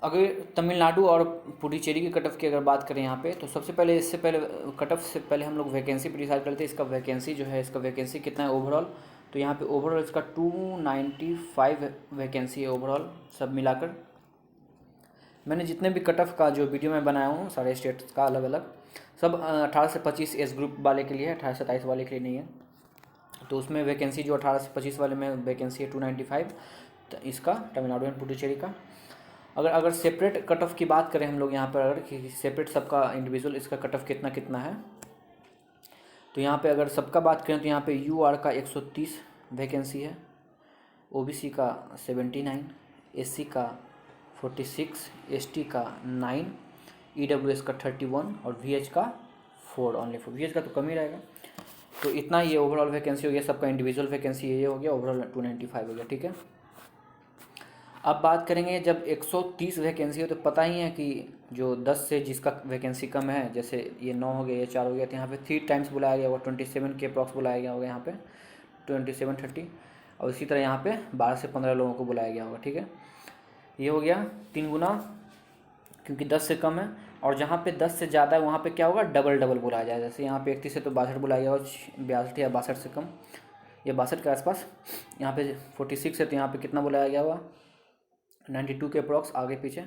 अगर तमिलनाडु और पुडुचेरी की कट ऑफ की अगर बात करें यहाँ पे, तो सबसे पहले इससे पहले कट ऑफ से पहले हम लोग वैकेंसी पर डिसाइड करते हैं। इसका वैकेंसी जो है, इसका वैकेंसी कितना है ओवरऑल, तो यहाँ पे ओवरऑल इसका 295 वैकेंसी है ओवरऑल सब मिलाकर। मैंने जितने भी कट ऑफ का जो वीडियो मैं बनाया हूँ सारे स्टेट्स का अलग अलग, सब 18 से 25 एज ग्रुप वाले के लिए है, 18 से 27 वाले के लिए नहीं है। तो उसमें वैकेंसी जो 18 से 25 वाले में वैकेंसी है 295, तो इसका तमिलनाडु एंड पुडुचेरी का। अगर सेपरेट कट ऑफ की बात करें हम लोग यहाँ पर, अगर कि सेपरेट सबका इंडिविजुअल इसका कट ऑफ कितना कितना है, तो यहाँ पे अगर सबका बात करें तो यहाँ पे यूआर का 130 वैकेंसी है, ओबीसी का 79, एससी का 46, एसटी का 9, ईडब्ल्यूएस का 31 और वीएच का 4 ओनली 4। वीएच का तो कम ही रहेगा। तो इतना ये ओवरऑल वैकेंसी हो गया, सबका इंडिविजुअल वैकेंसी ये हो गया, ओवरऑल 295 हो गया, ठीक है। अब बात करेंगे जब 130 वैकेंसी हो, तो पता ही है कि जो 10 से जिसका वैकेंसी कम है, जैसे ये 9 हो गया, ये 4 हो गया, तो यहाँ पे 3 टाइम्स बुलाया गया होगा, 27 के अप्रॉक्स बुलाया गया होगा यहाँ पे 27-30। और इसी तरह यहाँ पे 12 से 15 लोगों को बुलाया गया होगा, ठीक है। ये हो गया 3 गुना, क्योंकि 10 से कम है। और जहाँ पे 10 से ज़्यादा है वहाँ पे क्या होगा, डबल डबल बुलाया जाएगा। जैसे यहाँ पे 31 है तो 62 बुलाया गया होगा, 62 या 62 से कम या 62 के आसपास। यहाँ पे 46 है तो यहाँ पे कितना बुलाया गया होगा, 92 के अप्रॉक्स आगे पीछे,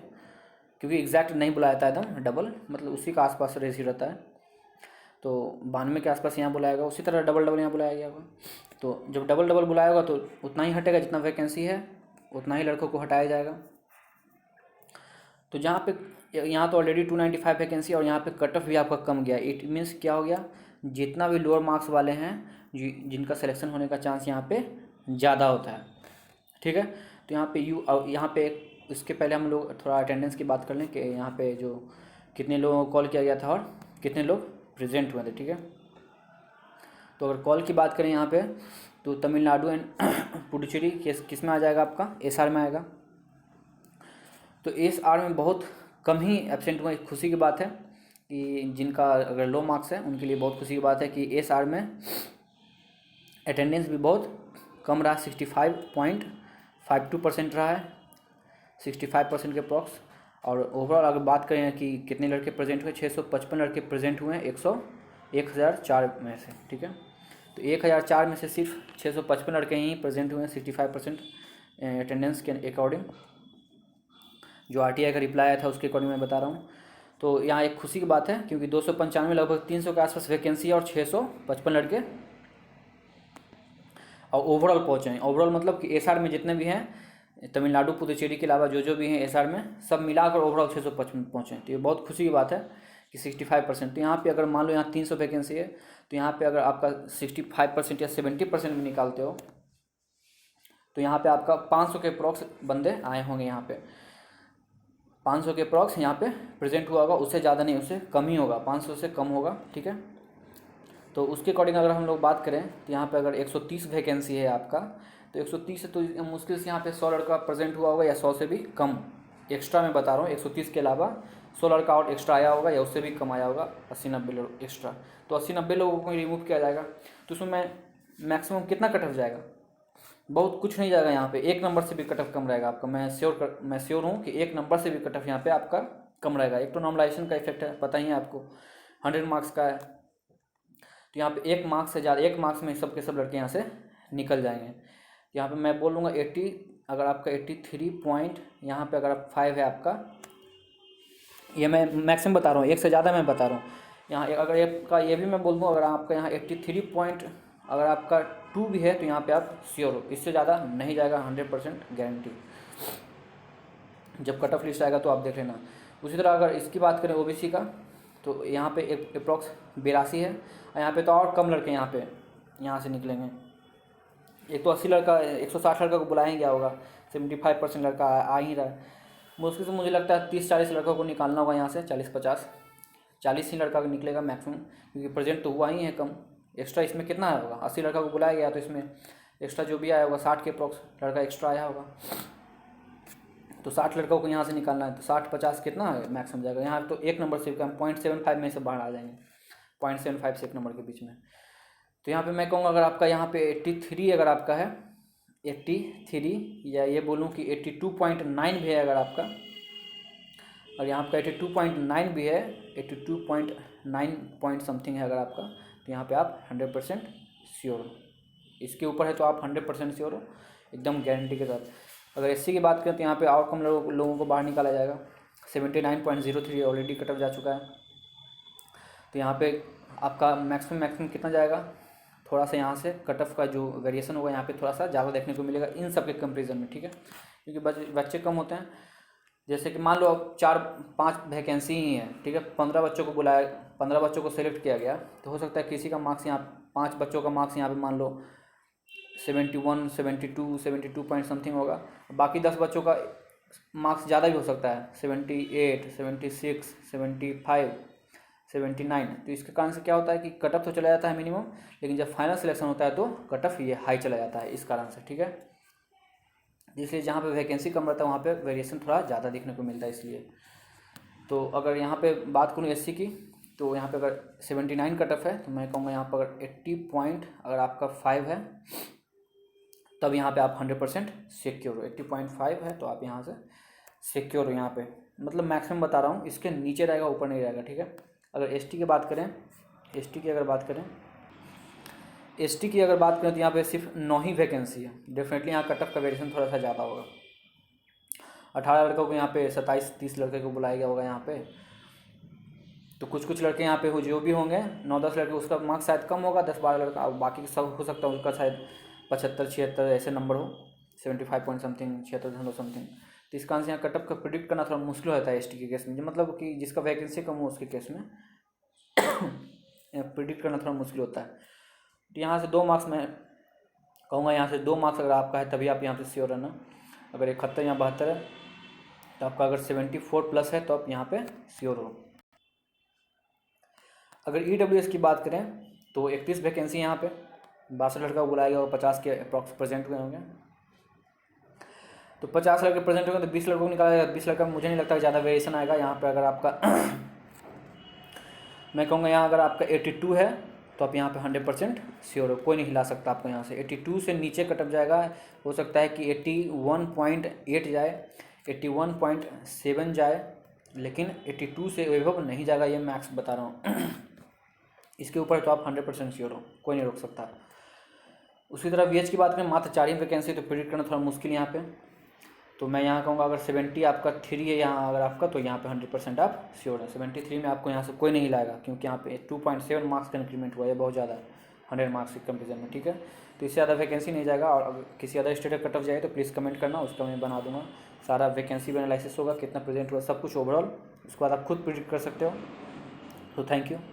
क्योंकि एग्जैक्ट नहीं बुलाया था एकदम डबल, मतलब उसी का आसपास रेसी रहता है। तो 92 के आसपास यहाँ बुलाएगा, उसी तरह डबल डबल यहाँ बुलाया गया होगा। तो जब डबल डबल बुलाया होगा तो उतना ही हटेगा, जितना वैकेंसी है उतना ही लड़कों को हटाया जाएगा। तो जहाँ पे यहाँ तो ऑलरेडी 295 वैकेंसी और यहाँ पे कट ऑफ भी आपका कम गया। इट मीन्स क्या हो गया, जितना भी लोअर मार्क्स वाले हैं जिनका सिलेक्शन होने का चांस यहाँ पे ज़्यादा होता है, ठीक है। तो यहाँ पे यहाँ पे इसके पहले हम लोग थोड़ा अटेंडेंस की बात कर लें कि यहाँ पे जो कितने लोगों को कॉल किया गया था और कितने लोग प्रेजेंट हुए थे, ठीक है। तो अगर कॉल की बात करें यहाँ पे, तो तमिलनाडु एंड पुडुचेरी किस में आ जाएगा, आपका एसआर में आएगा। तो एसआर में बहुत कम ही एब्सेंट हुए। खुशी की बात है कि जिनका अगर लो मार्क्स है उनके लिए बहुत खुशी की बात है कि एसआर में अटेंडेंस भी बहुत कम रहा, 65.52% रहा है, 65% के अप्रॉक्स। और ओवरऑल अगर बात करें कि कितने लड़के प्रेजेंट हुए, 655 लड़के प्रेजेंट हुए हैं 1004 में से, ठीक है। तो 1004 में से सिर्फ 655 लड़के ही प्रेजेंट हुए हैं 65% अटेंडेंस के अकॉर्डिंग। जो आरटीआई का रिप्लाई आया था उसके अकॉर्डिंग मैं बता रहा हूँ। तो यहाँ एक खुशी की बात है, क्योंकि 295 लगभग 300 के आसपास वैकेंसी है और 655 लड़के और ओवरऑल पहुँचे हैं। ओवरऑल मतलब कि एसआर में जितने भी हैं तमिलनाडु पुदुचेरी के अलावा जो भी हैं एसआर में, सब मिलाकर ओवरऑल 655 पहुँचे। तो ये बहुत खुशी की बात है कि 65%। तो यहाँ पे अगर मान लो यहाँ 300 वैकेंसी है, तो यहाँ पे अगर आपका 65% या 70% भी निकालते हो, तो यहाँ पे आपका 500 के अप्रॉक्स बंदे आए होंगे। यहाँ पे 500 के अप्रॉक्स यहाँ पे प्रेजेंट हुआ होगा, उससे ज़्यादा नहीं, उससे कम ही होगा, 500 से कम होगा, ठीक है। तो उसके अकॉर्डिंग अगर हम लोग बात करें तो यहाँ पे अगर 130 वैकेंसी है आपका, तो 130 से तो मुश्किल से यहाँ पे 100 लड़का प्रेजेंट हुआ होगा या 100 से भी कम। एक्स्ट्रा मैं बता रहा हूँ, 130 के अलावा 100 लड़का और एक्स्ट्रा आया होगा या उससे भी कम आया होगा, 80-90 लोग एक्स्ट्रा। तो 80-90 लोगों को रिमूव किया जाएगा। तो उसमें मैक्सिमम कितना कट ऑफ जाएगा, बहुत कुछ नहीं जाएगा। यहाँ पे 1 नंबर से भी कट ऑफ कम रहेगा आपका। मैं श्योर हूँ कि 1 नंबर से भी कट ऑफ यहाँ पे आपका कम रहेगा। एक तो नॉर्मलाइजेशन का इफेक्ट है, पता ही है आपको, 100 मार्क्स का है। तो यहाँ पे 1 मार्क्स से ज़्यादा, 1 मार्क्स में सब के सब लड़के यहाँ से निकल जाएंगे। यहाँ पे मैं बोलूँगा 80, अगर आपका 83 पॉइंट यहाँ पे अगर 5 है आपका, ये मैं मैक्सिमम बता रहा हूँ, 1 से ज़्यादा मैं बता रहा हूँ। यहाँ अगर आपका ये भी मैं बोल दूँ, अगर आपका यहाँ 83 पॉइंट अगर आपका 2 भी है तो यहाँ पे आप श्योर हो, इससे ज़्यादा नहीं जाएगा, 100% गारंटी। जब कट ऑफ लिस्ट आएगा तो आप देख लेना। उसी तरह अगर इसकी बात करें ओबीसी का, तो यहाँ पे एक अप्रॉक्स 82 है, और यहाँ पे तो और कम लड़के यहाँ से निकलेंगे। एक तो 80 लड़का, 160 लड़का को बुलाया गया होगा, 75% लड़का आ ही रहा है। मुश्किल से मुझे लगता है 30-40 लड़कों को निकालना होगा यहाँ से, 40-50 ही लड़का निकलेगा मैक्सिमम, क्योंकि प्रेजेंट तो हुआ ही है कम। एक्स्ट्रा इसमें कितना आया होगा, 80 लड़का को बुलाया गया तो इसमें एक्स्ट्रा जो भी आया होगा 60 के अप्रॉक्स लड़का एक्स्ट्रा आया होगा। तो 60 लड़कों को यहाँ से निकालना है, तो 60-50 कितना मैक्सिमम जाएगा। यहाँ तो 1 नंबर से कम, 0.75 में से बाहर आ जाएंगे, 0.75 से 1 नंबर के बीच में। तो यहाँ पे मैं कहूँगा अगर आपका यहाँ पे 83 अगर आपका है, 83 या ये बोलूँ कि 82.9 भी है अगर आपका, और यहाँ आपका 82.9 भी है, 82.9 पॉइंट समथिंग है अगर आपका, तो यहाँ पे आप 100% श्योर हो। इसके ऊपर है तो आप 100% श्योर हो एकदम गारंटी के साथ। अगर एससी की बात करें तो यहाँ पे और कम लोगों को बाहर निकाला जाएगा। 79.03 ऑलरेडी कट ऑफ जा चुका है। तो यहाँ पे आपका मैक्सिमम कितना जाएगा, थोड़ा सा यहाँ से कट ऑफ का जो वेरिएशन होगा यहाँ पे थोड़ा सा ज़्यादा देखने को मिलेगा इन सब के कंपेरिजन में, ठीक है, क्योंकि बच्चे कम होते हैं। जैसे कि मान लो अब 4-5 वैकेंसी ही है, ठीक है, 15 बच्चों को बुलाया, 15 बच्चों को सेलेक्ट किया गया, तो हो सकता है किसी का मार्क्स यहाँ 5 बच्चों का मार्क्स यहाँ पे मान लो 71, 72, 72 पॉइंट समथिंग होगा, बाकी 10 बच्चों का मार्क्स ज़्यादा भी हो सकता है, 78, 76, 75, 79। तो इसके कारण से क्या होता है कि कट ऑफ तो चला जाता है मिनिमम, लेकिन जब फाइनल सिलेक्शन होता है तो कट ऑफ ये हाई चला जाता है इस कारण से, ठीक है। इसलिए जहाँ पे वैकेंसी कम रहता है वहाँ पे वेरिएशन थोड़ा ज़्यादा देखने को मिलता है इसलिए। तो अगर यहाँ पे बात करूँ एससी की, तो यहाँ पे अगर 79 कट ऑफ है तो मैं कहूँगा यहाँ पर अगर 80 पॉइंट अगर आपका 5 है तब यहाँ पे आप 100% सिक्योर हो। 80.5 है तो आप यहाँ से सिक्योर हो यहाँ पे, मतलब मैक्सिमम बता रहा हूँ, इसके नीचे रहेगा ऊपर नहीं रहेगा, ठीक है। अगर एसटी की बात करें, एसटी की अगर बात करें तो यहाँ पे सिर्फ 9 ही वैकेंसी है। डेफिनेटली यहाँ कट ऑफ का वेरिएशन थोड़ा सा ज़्यादा होगा। 18 लड़कों को यहाँ पे 27-30 लड़के को बुलाया गया होगा यहाँ पे, तो कुछ लड़के यहाँ पे हो जो भी होंगे 9-10 लड़के, उसका मार्क्स शायद कम होगा, 10-12 लड़का, और बाकी सब हो सकता है उसका शायद 75-76 ऐसे नंबर हो, 75 पॉइंट समथिंग, 76 समथिंग। तो इस कारण से यहाँ कट ऑफ का प्रिडिक्ट करना थोड़ा मुश्किल होता है एसटी के केस में, मतलब कि जिसका वैकेंसी कम हो उसके केस में प्रिडिक्ट करना थोड़ा मुश्किल होता है। तो यहाँ से 2 मार्क्स मैं कहूँगा, यहाँ से 2 मार्क्स अगर आपका है तभी आप यहाँ पे श्योर रहना। अगर 71 या 72 है तो आपका अगर 74 प्लस है तो आप यहाँ पे श्योर हो। अगर ईडब्ल्यूएस की बात करें तो 31 वैकेंसी यहाँ पे, 62 लड़का बुलाया गया और 50 के अप्रॉक्स प्रेजेंट हुए होंगे। तो 50 लड़के प्रेजेंट होंगे तो 20 लड़कों को निकाला जाएगा। 20 लड़का मुझे नहीं लगता ज़्यादा वेरिएशन आएगा यहाँ पे। अगर आपका मैं कहूँगा यहाँ अगर आपका 82 है तो आप यहाँ पे 100% श्योर हो, कोई नहीं हिला सकता आपको यहाँ से। 82 से नीचे कट ऑफ जाएगा, हो सकता है कि 81.8 जाए, 81.7 जाए, लेकिन 82 से एबव नहीं जाएगा, ये मैक्स बता रहा हूँ। इसके ऊपर तो आप 100% श्योर हो, कोई नहीं रोक सकता। उसी तरह वीएच की बात करें, मात्र 4 ही वैकेंसी, तो प्रिडिक्ट करना थोड़ा मुश्किल यहाँ पे। तो मैं यहाँ कहूँगा अगर 70 आपका 3 है यहाँ अगर आपका, तो यहाँ पे 100% आप श्योर है। 73 में आपको यहाँ से कोई नहीं लाएगा, क्योंकि यहाँ पे 2.7 मार्क्स का इंक्रीमेंट हुआ है, बहुत ज़्यादा है 100 मार्क्स के कंपेरिजन में, ठीक है। तो इससे ज़्यादा वैकेंसी नहीं जाएगा। और अगर किसी अदर स्टेट का कट ऑफ जाए तो प्लीज़ कमेंट करना, उसका मैं बना दूँगा। सारा वैकेंसी भी एनालिसिस होगा, कितना प्रेजेंट हुआ, सब कुछ ओवरऑल, उसके बाद आप खुद प्रिडिक्ट कर सकते हो। तो थैंक यू।